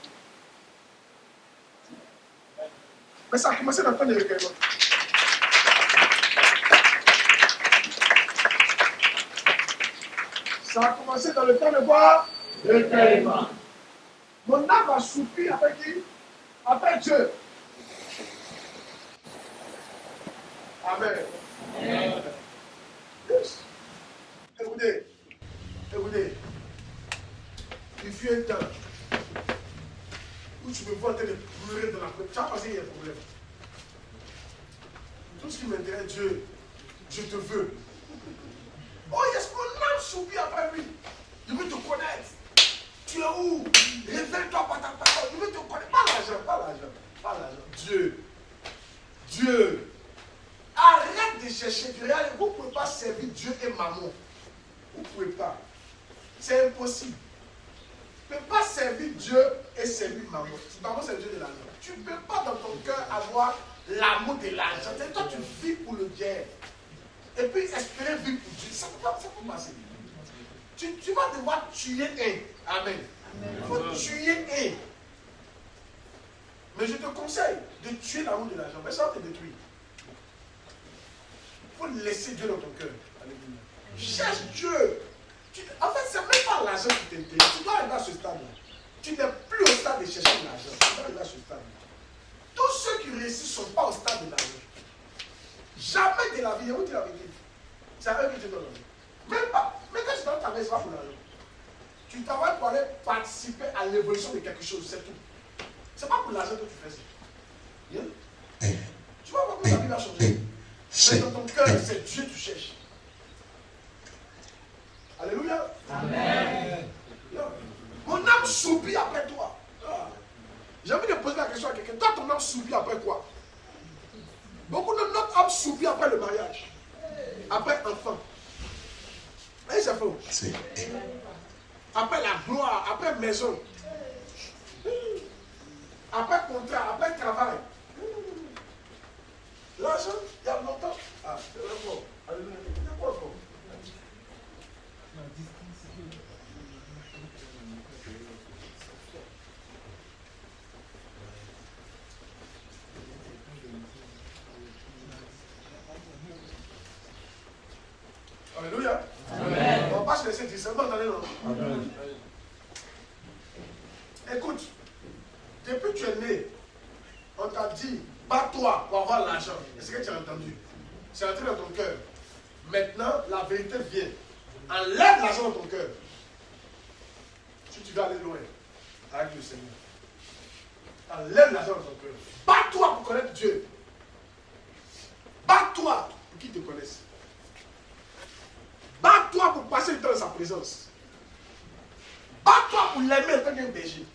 Mais ça a commencé dans le temps de recueillement. Ça a commencé dans le temps de quoi? Recueillement. Mon âme a soupir après qui? Après Dieu. Amen. Yes. Écoutez, il fut un temps où tu me vois en train de pleurer dans la plaie. Tu as passé il y a un problème. Tout ce qui m'intéresse, Dieu, je te veux. Oh yes, mon âme soupire après lui. Je veux te connaître. Tu es où? Révèle-toi par ta parole. Je veux te connaître. Pas l'argent. Dieu. Arrête de chercher. Vous ne pouvez pas servir Dieu et maman. Vous ne pouvez pas. C'est impossible. Tu ne peux pas servir Dieu et servir maman. Maman, c'est Dieu de l'argent. Tu ne peux pas dans ton cœur avoir l'amour de l'argent. Toi, tu vis pour le diable. Et puis espérer vivre pour Dieu. Ça ne peut pas passer. Tu vas devoir tuer un. Amen. Il faut tuer un. Mais je te conseille de tuer l'amour de l'argent. Mais ça va te détruire. Il faut laisser Dieu dans ton cœur. Alléluia. Cherche Dieu. En fait, c'est même pas l'argent qui t'intéresse. Tu dois arriver à ce stade-là. Tu n'es plus au stade de chercher l'argent. Tu dois arriver à ce stade-là. Tous ceux qui réussissent ne sont pas au stade de l'argent. Jamais de la vie. Je vous dis la vérité. C'est à eux que tu donnes l'argent. Même pas. Mais quand tu donnes ta maison, c'est pas pour l'argent. Tu travailles pour aller participer à l'évolution de quelque chose, c'est tout. C'est pas pour l'argent que tu fais ça. Yeah? Tu vas voir comment ta vie va changer. Mais dans ton cœur, c'est Dieu que tu cherches. Alléluia. Amen. Mon âme soupire après toi. J'ai envie de poser la question à quelqu'un. Toi, ton âme soupire après quoi? Beaucoup de notre âme soupire après le mariage. Après enfant. Et c'est faux. Après la gloire, après maison. Après contrat, après travail. L'argent, il y a longtemps. Ah, c'est vrai fort. Alléluia. Il y a quoi fort? Alléluia. Amen. On va pas se laisser dire ça. Vous entendez, non? Amen. Écoute, depuis que tu es né, on t'a dit, bats-toi pour avoir l'argent. Est-ce que tu as entendu? C'est entré dans ton cœur. Maintenant, la vérité vient. Enlève l'argent dans ton cœur. Si tu veux aller loin avec le Seigneur. Enlève l'argent dans ton cœur. Bats-toi pour connaître Dieu. Bats-toi pour qu'il te connaisse. Bats-toi pour passer du temps dans sa présence. Bats-toi pour l'aimer en tant qu'un berger.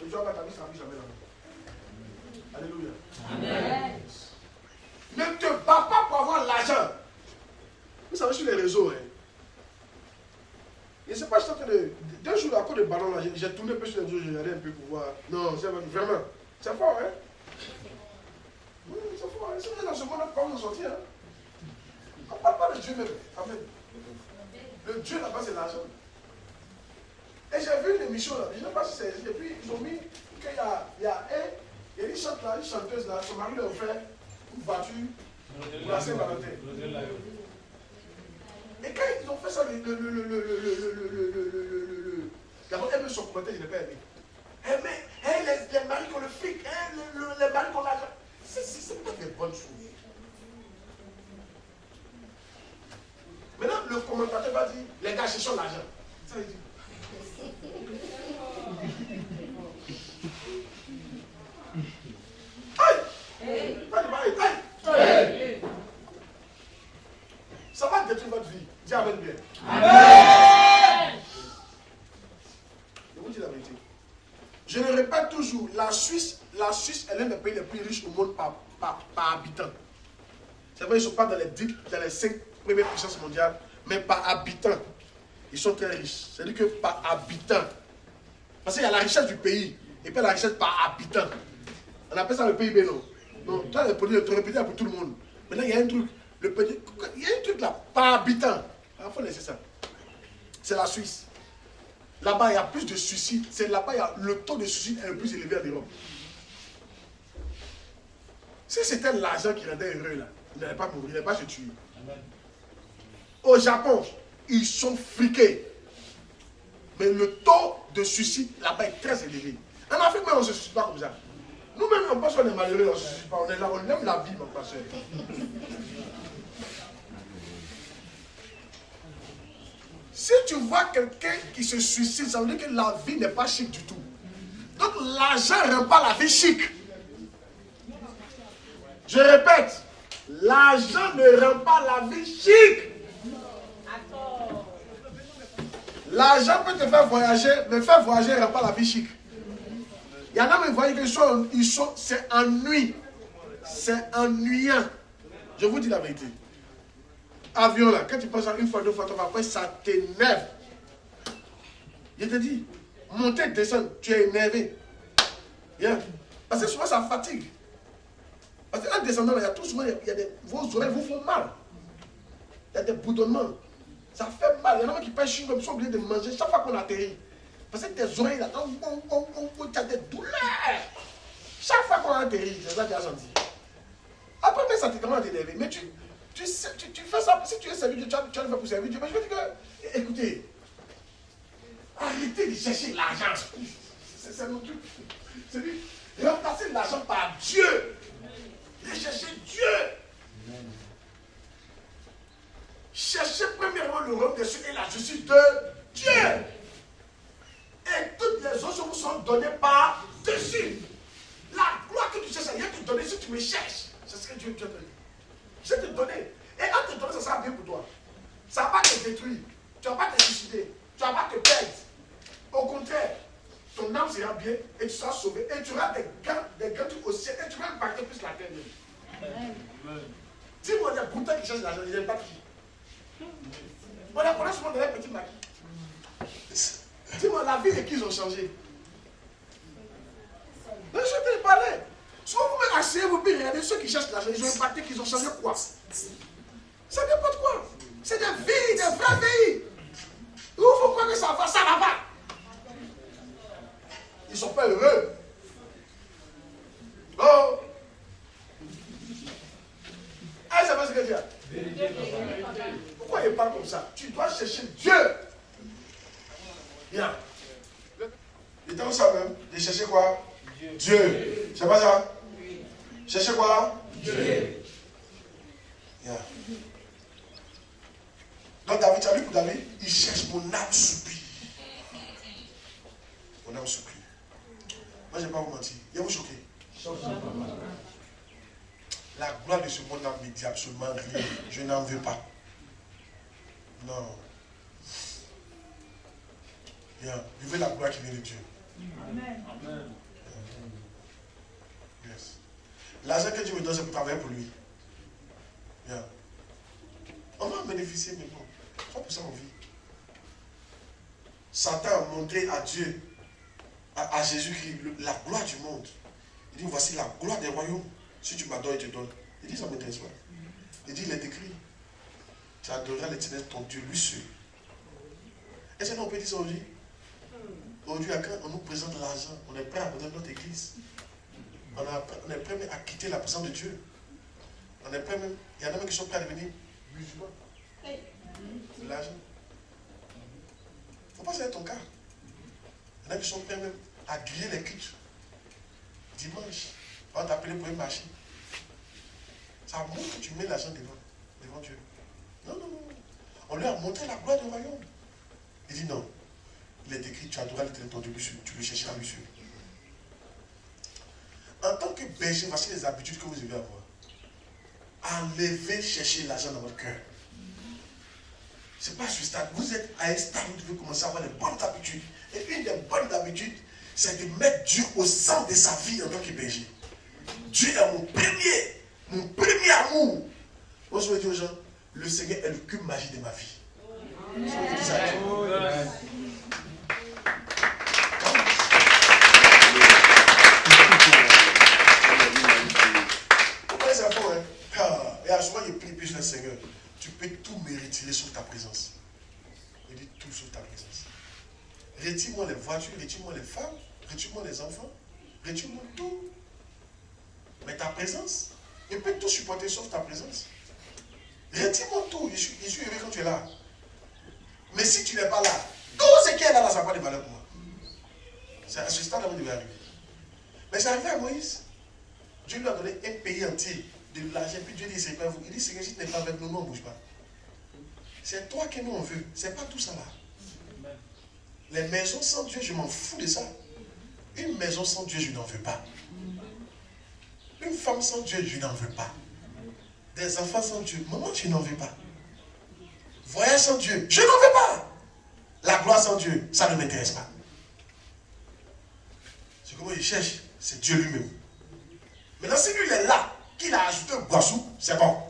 Et Dieu va t'amener sa vie jamais là-bas. Alléluia. Amen. Ne te bats pas pour avoir l'argent. Vous savez, sur les réseaux, hein. Je ne sais pas, je suis en train de. 2 jours à cause de ballon, là, j'ai tourné un peu sur les réseaux, j'ai regardé un peu pour voir. Non, c'est vraiment. C'est fort, hein. Oui, c'est fort, hein. C'est dans ce monde, on peut nous sortir, hein. On ne parle pas de Dieu même. Amen. Le Dieu là-bas, c'est l'argent. Et j'ai vu une émission là, je ne sais pas si c'est. Et puis ils ont mis qu'il y a une chanteuse là, son mari lui a offert une voiture pour la Saint-Valentin. Et quand ils ont fait ça, d'abord, elle veut son commentaire, je n'ai pas aimé. Les maris qui ont le fric, les maris qui ont l'argent. C'est pas des bonnes choses. Maintenant, le commentateur va dire, les gars, cherchons l'argent. Ça veut dire. Aïe! ça va détruire votre vie. Dis amen bien. Amen. Je vous dis la vérité. Je le répète toujours, la Suisse est l'un des pays les plus riches au monde par habitant. C'est vrai, ils ne sont pas dans les 5 premières puissances mondiales, mais par habitant, ils sont très riches. C'est-à-dire que par habitant. Parce qu'il y a la richesse du pays, et puis la richesse par habitant. On appelle ça le PIB, non? Donc, toi, le produit, tu répètes pour tout le monde. Maintenant, il y a un truc, il y a un truc là, par habitant. Il faut laisser ça. C'est la Suisse. Là-bas, il y a plus de suicides. C'est là-bas, le taux de suicide est le plus élevé en Europe. Si c'était l'argent qui rendait heureux, là, il n'allait pas mourir, il n'allait pas se tuer. Au Japon, ils sont friqués. Mais le taux de suicide là-bas est très élevé. En Afrique, même, on ne se suicide pas comme ça. Nous-mêmes, on pense qu'on est malheureux, on ne se suicide pas. On est là, on aime la vie, mon pasteur. Si tu vois quelqu'un qui se suicide, ça veut dire que la vie n'est pas chic du tout. Donc l'argent ne rend pas la vie chic. Je répète, l'argent ne rend pas la vie chic. L'argent peut te faire voyager, mais faire voyager ne rend pas la vie chic. Il y en a qui voient que c'est ennui. C'est ennuyant. Je vous dis la vérité. Avion là, quand tu passes une fois, deux fois, trois fois, après ça t'énerve. Je te dis, monter, descendre, tu es énervé. Yeah. Parce que souvent ça fatigue. Parce qu'en descendant, il y a tout souvent, vos oreilles vous font mal. Il y a des bourdonnements. Ça fait mal. Il y en a qui pêchent une sont obligés de manger chaque fois qu'on atterrit. Parce que tes oreilles là, tu as des douleurs. Chaque fois qu'on atterrit, c'est ça que tu as senti. Après, mais ça te commence à t'énerver. Mais tu fais ça, si tu es servi, tu vas le faire pour servir Dieu. Mais je veux dire que, écoutez, arrêtez de chercher l'argent. C'est mon truc. C'est lui. Remplacez l'argent par Dieu. Recherchez Dieu. Cherchez premièrement le royaume des cieux et la justice de Dieu. Et toutes les autres vous sont données par dessus. La gloire que tu cherches, il y a te donner si tu me cherches. C'est ce que Dieu te donne. Je vais te donner. Et en te donnant, ça sera bien pour toi. Ça ne va pas te détruire. Tu ne vas pas te suicider. Tu ne vas pas te perdre. Au contraire, ton âme sera bien et tu seras sauvé. Et tu auras des grands trucs au ciel. Et tu vas impacter plus la terre même. Dis-moi, les boutons qui cherchent l'argent, ils n'aiment pas qui. On les connaît souvent dans les petits maquis. Dis-moi, la vie et qui ils ont changé. Mais je te parlais. Souvent vous me asseyez, vous pouvez regarder ceux qui cherchent l'argent, ils ont impacté qu'ils ont changé quoi? C'est n'importe quoi. C'est des vies, des vraies vies. Où il faut croire que ça va pas. Ils ne sont pas heureux. Oh! Ah, c'est pas ce que je dis. Pourquoi il parle comme ça? Tu dois chercher Dieu. Bien. Il était où ça même? De chercher quoi? Dieu. C'est pas ça? Chercher quoi? Dieu. Yeah. Donc David, tu as vu pour David, il cherche mon âme soupire. Mon âme soupire. Moi, je ne vais pas vous mentir. Il va vous choquer. La gloire de ce monde ne me dit absolument rien. Je n'en veux pas. Non. Bien. Vivez la gloire qui vient de Dieu. Amen. Amen. Yes. L'argent que Dieu me donne, c'est pour travailler pour lui. Bien. On va en bénéficier, mais bon. Pas pour ça on vit. Satan a montré à Dieu, à Jésus-Christ, la gloire du monde. Il dit, voici la gloire des royaumes. Si tu m'adores, je te donne. Il dit, ça ne m'intéresse pas. Il dit, il est écrit. Tu adoreras l'Éternel, ton Dieu, lui seul. Est-ce qu'on peut dire ça aujourd'hui? Aujourd'hui, quand on nous présente l'argent, on est prêt à abandonner notre église. On est prêt même à quitter la présence de Dieu. On est prêt même. Il y en a même qui sont prêts à devenir musulmans. C'est l'argent. Il ne faut pas que c'est ton cas. Il y en a qui sont prêts même à griller les cultes. Dimanche, on va t'appeler pour un marché. Ça montre que tu mets l'argent devant Dieu. Non, non, non. On lui a montré la gloire du royaume. Il dit non. Il est écrit, tu adoreras l'Éternel ton Dieu, tu le chercheras lui seul. En tant que berger, voici les habitudes que vous devez avoir. Enlevez, chercher l'argent dans votre cœur. C'est pas ce stade. Vous êtes à un stade où vous devez commencer à avoir des bonnes habitudes. Et une des bonnes habitudes, c'est de mettre Dieu au centre de sa vie en tant que berger. Dieu est mon premier amour. Moi, je veux dire aux gens, le Seigneur est le cube magique de ma vie. Je veux dire ça. Pourquoi les enfants, hein? Et à ce moment, je prie plus le Seigneur. Tu peux tout me retirer sauf ta présence. Je dis tout sauf ta présence. Retire-moi les voitures, retire-moi les femmes, retire-moi les enfants, retire-moi tout. Mais ta présence, je peux tout supporter sauf ta présence. Retire-moi tout, je suis heureux quand tu es là. Mais si tu n'es pas là, tout ce qui est là, ça n'a pas de valeur pour moi. C'est à ce stade-là où il devait arriver. Mais c'est arrivé à Moïse. Dieu lui a donné un pays entier, de l'argent, puis Dieu dit, c'est pas vous. Il dit, Seigneur, si tu n'es pas avec nous, nous on ne bouge pas. C'est toi que nous on veut, c'est pas tout ça là. Les maisons sans Dieu, je m'en fous de ça. Une maison sans Dieu, je n'en veux pas. Une femme sans Dieu, je n'en veux pas. Des enfants sans Dieu, maman, je n'en veux pas. Voyage sans Dieu, je n'en veux pas. La gloire sans Dieu, ça ne m'intéresse pas. C'est comment il cherche, c'est Dieu lui-même. Maintenant, si lui il est là, qu'il a ajouté un boisson, c'est bon.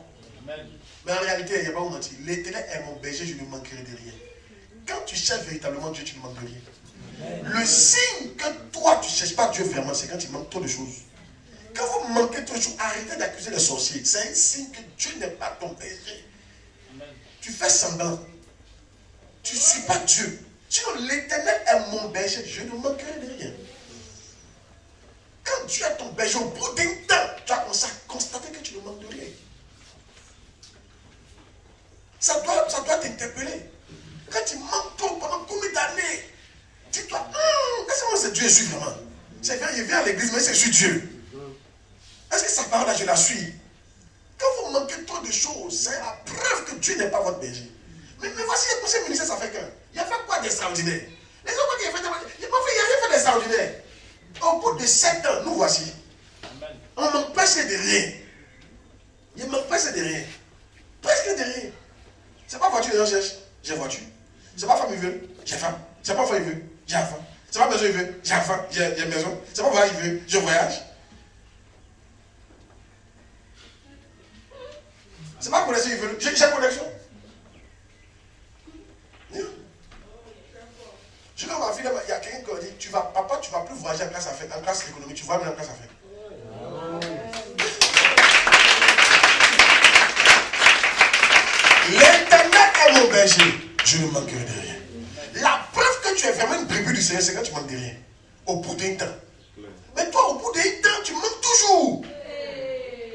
Amen. Mais en réalité, il n'y a pas où mentir. L'Éternel est mon berger, je ne manquerai de rien. Quand tu cherches véritablement Dieu, tu ne manques de rien. Amen. Le signe que toi, tu ne cherches pas Dieu vraiment, c'est quand il manque trop de choses. Quand vous manquez trop de choses, arrêtez d'accuser les sorciers. C'est un signe que Dieu n'est pas ton berger. Amen. Tu fais semblant. Tu ne suis pas Dieu. Sinon, l'Éternel est mon berger, je ne manquerai de rien. Quand Dieu est ton berger, au bout d'un temps, tu vas commencer à constater que tu ne manques de rien. Ça doit t'interpeller. Quand tu manques trop pendant combien d'années, dis-toi, est-ce que c'est Dieu je suis vraiment? C'est vrai, je viens à l'église, mais c'est je suis Dieu. Est-ce que sa parole là, je la suis? Quand vous manquez trop de choses, c'est la preuve que Dieu n'est pas votre berger. Mais voici le conseil ministère, ça fait qu'un. Il a fait quoi d'extraordinaire? Les autres qui ont fait, il n'a rien fait d'extraordinaire. Au bout de 7 ans, nous voici. Amen. On ne manque presque de rien. Il ne manque presque de rien. Presque de rien. C'est pas voiture que je cherche, j'ai voiture. C'est pas femme il veut, j'ai femme. C'est pas enfant il veut, j'ai enfant. C'est pas maison il veut, j'ai enfant, j'ai maison. C'est pas voyage il veut, je voyage. C'est pas connexion il veut, j'ai connexion. Je dis à ma fille, il y a quelqu'un qui a dit, papa, tu ne vas plus voyager en classe d'économie, tu vas même en classe affaires. L'Éternel est mon berger, je ne manquerai de rien. La preuve que tu es vraiment une brebis du Seigneur, c'est quand tu ne manques de rien. Au bout d'un temps. Mais toi, au bout d'un temps, tu manques toujours.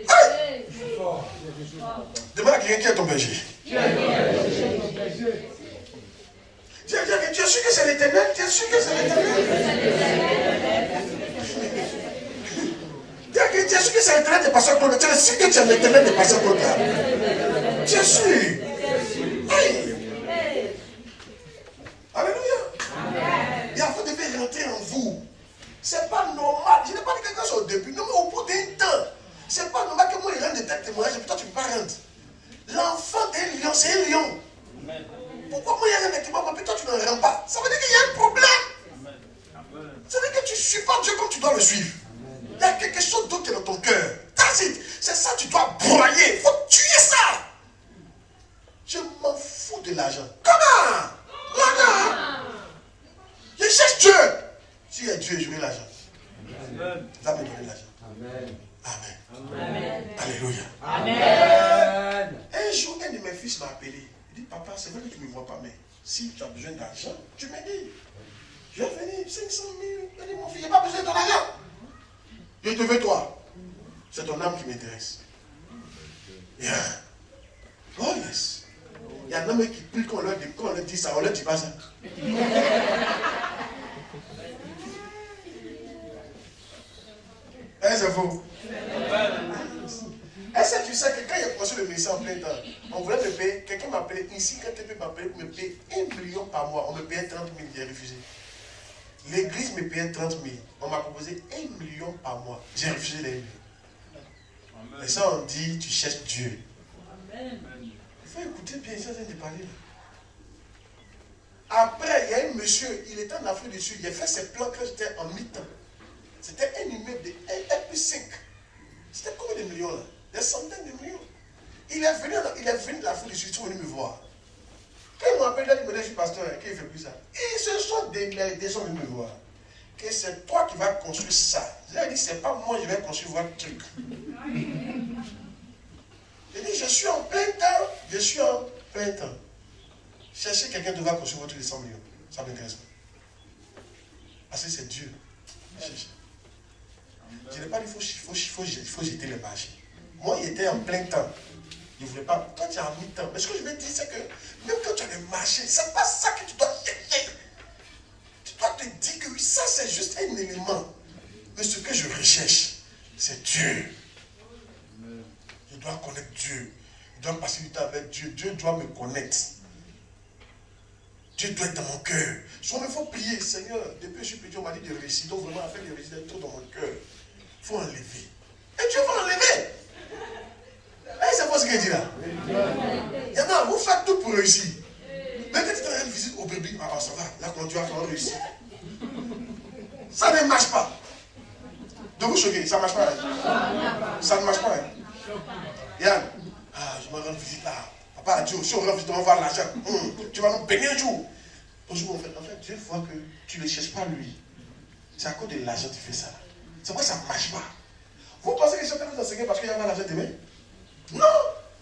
Hey! Demande à quelqu'un qui est ton berger. Tu es sûr que c'est l'Éternel? Tu es sûr que c'est l'Éternel? Tu es sûr que c'est l'Éternel de Pasteur Claude? Tu es sûr que tu es l'Éternel de Pasteur Claude? Tu es sûr? Hey. Alléluia. Et vous devez rentrer en vous. C'est pas normal. Je n'ai pas dit quelque chose au début. Non, mais au bout d'un temps. C'est pas normal que moi il rentre de tel témoignage et puis toi tu ne peux pas rentrer. L'enfant d'un lion, c'est un lion. Amen. Pourquoi moi il y a un témoignage mais toi tu n'en rends pas? Ça veut dire qu'il y a un problème. Amen. Ça veut dire que tu ne suis pas Dieu comme tu dois le suivre. Amen. Il y a quelque chose d'autre qui est dans ton cœur. C'est ça, tu dois broyer. Il faut tuer ça. Je m'en fous de l'argent. Comment? Voilà. Je cherche Dieu. S'il y a Dieu, je veux l'argent. Amen. Il va me donner l'argent. Amen. Amen. Amen. Alléluia. Amen. Un jour, un de mes fils m'a appelé. Il dit, papa, c'est vrai que tu ne me vois pas, mais si tu as besoin d'argent, tu me dis. Je vais venir, 500 000. Il dit, mon fils, je n'ai pas besoin de ton argent. Je te veux toi. C'est ton âme qui m'intéresse. Yeah. Oh yes. Il y a un homme qui prie quand on leur dit ça, on leur dit pas ça. C'est faux. Est-ce que tu sais que quand il a commencé le ministère en plein temps, on voulait me payer, quelqu'un m'a appelé ici, quand tu m'appelait pour me payer 1 million par mois, on me payait 30 000, j'ai refusé. L'église me payait 30 000, on m'a proposé 1 million par mois, j'ai refusé les 1 million. Et ça on dit, tu cherches Dieu. Amen. Il faut écouter bien, ça vient de parler là. Après, il y a un monsieur, il était en Afrique du Sud, il a fait ses plans quand j'étais en mi-temps. C'était un immeuble de 1,5. C'était combien de millions là? Des centaines de millions. Il est venu de l'Afrique du Sud, ils sont venus me voir. Quand ils m'ont appelé, il m'a dit, je suis pasteur, qu'il ne fait plus ça. Ils se sont démerdés, ils sont venus me voir. Que c'est toi qui vas construire ça. Je leur ai dit, c'est pas moi, je vais construire votre truc. J'ai dit, je suis en plein temps. Je suis en plein temps. Cherchez quelqu'un qui va construire votre truc de 100 millions. Ça m'intéresse pas. Parce que c'est Dieu. Cherchez. Je n'ai pas dit qu'il faut jeter les marchés. Moi, il était en plein temps. Je ne voulais pas. Toi, tu es en mi-temps. Mais ce que je veux dire, c'est que même quand tu as le marché, ce n'est pas ça que tu dois chercher. Tu dois te dire que oui, ça, c'est juste un élément. Mais ce que je recherche, c'est Dieu. Je dois connaître Dieu. Je dois passer du temps avec Dieu. Dieu doit me connaître. Dieu doit être dans mon cœur. Soit il faut prier, Seigneur, depuis que je suis petit, on m'a dit de réussir. Donc vraiment, afin de réussir, d'être trop dans mon cœur. Il faut enlever. Et Dieu va enlever. C'est pas ce qu'il dit là. Il y en a, vous faites tout pour réussir. Mais quand tu as une visite au bébé, ça va, là quand tu vas faire réussir. Ça ne marche pas. De vous choquer, ça ne marche pas. Hein? Ça ne marche pas. Hein? Yann, je me rends visite là. Papa a dit, si on rend visite, on va voir l'argent. Tu vas nous bénir un jour. Bonjour, en fait, Dieu voit que tu ne le cherches pas lui. C'est à cause de l'argent que tu fais ça. C'est pourquoi ça ne marche pas. Vous pensez que je suis en train de vous enseigner parce qu'il y a l'argent demain? Non,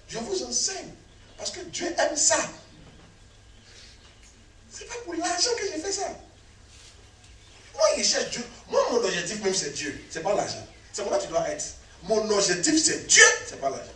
je vous enseigne. Parce que Dieu aime ça. C'est pas pour l'argent que j'ai fait ça. Moi, je cherche Dieu. Moi, mon objectif même, c'est Dieu. C'est pas l'argent. C'est pour ça que tu dois être. Mon objectif, c'est Dieu. C'est pas l'argent.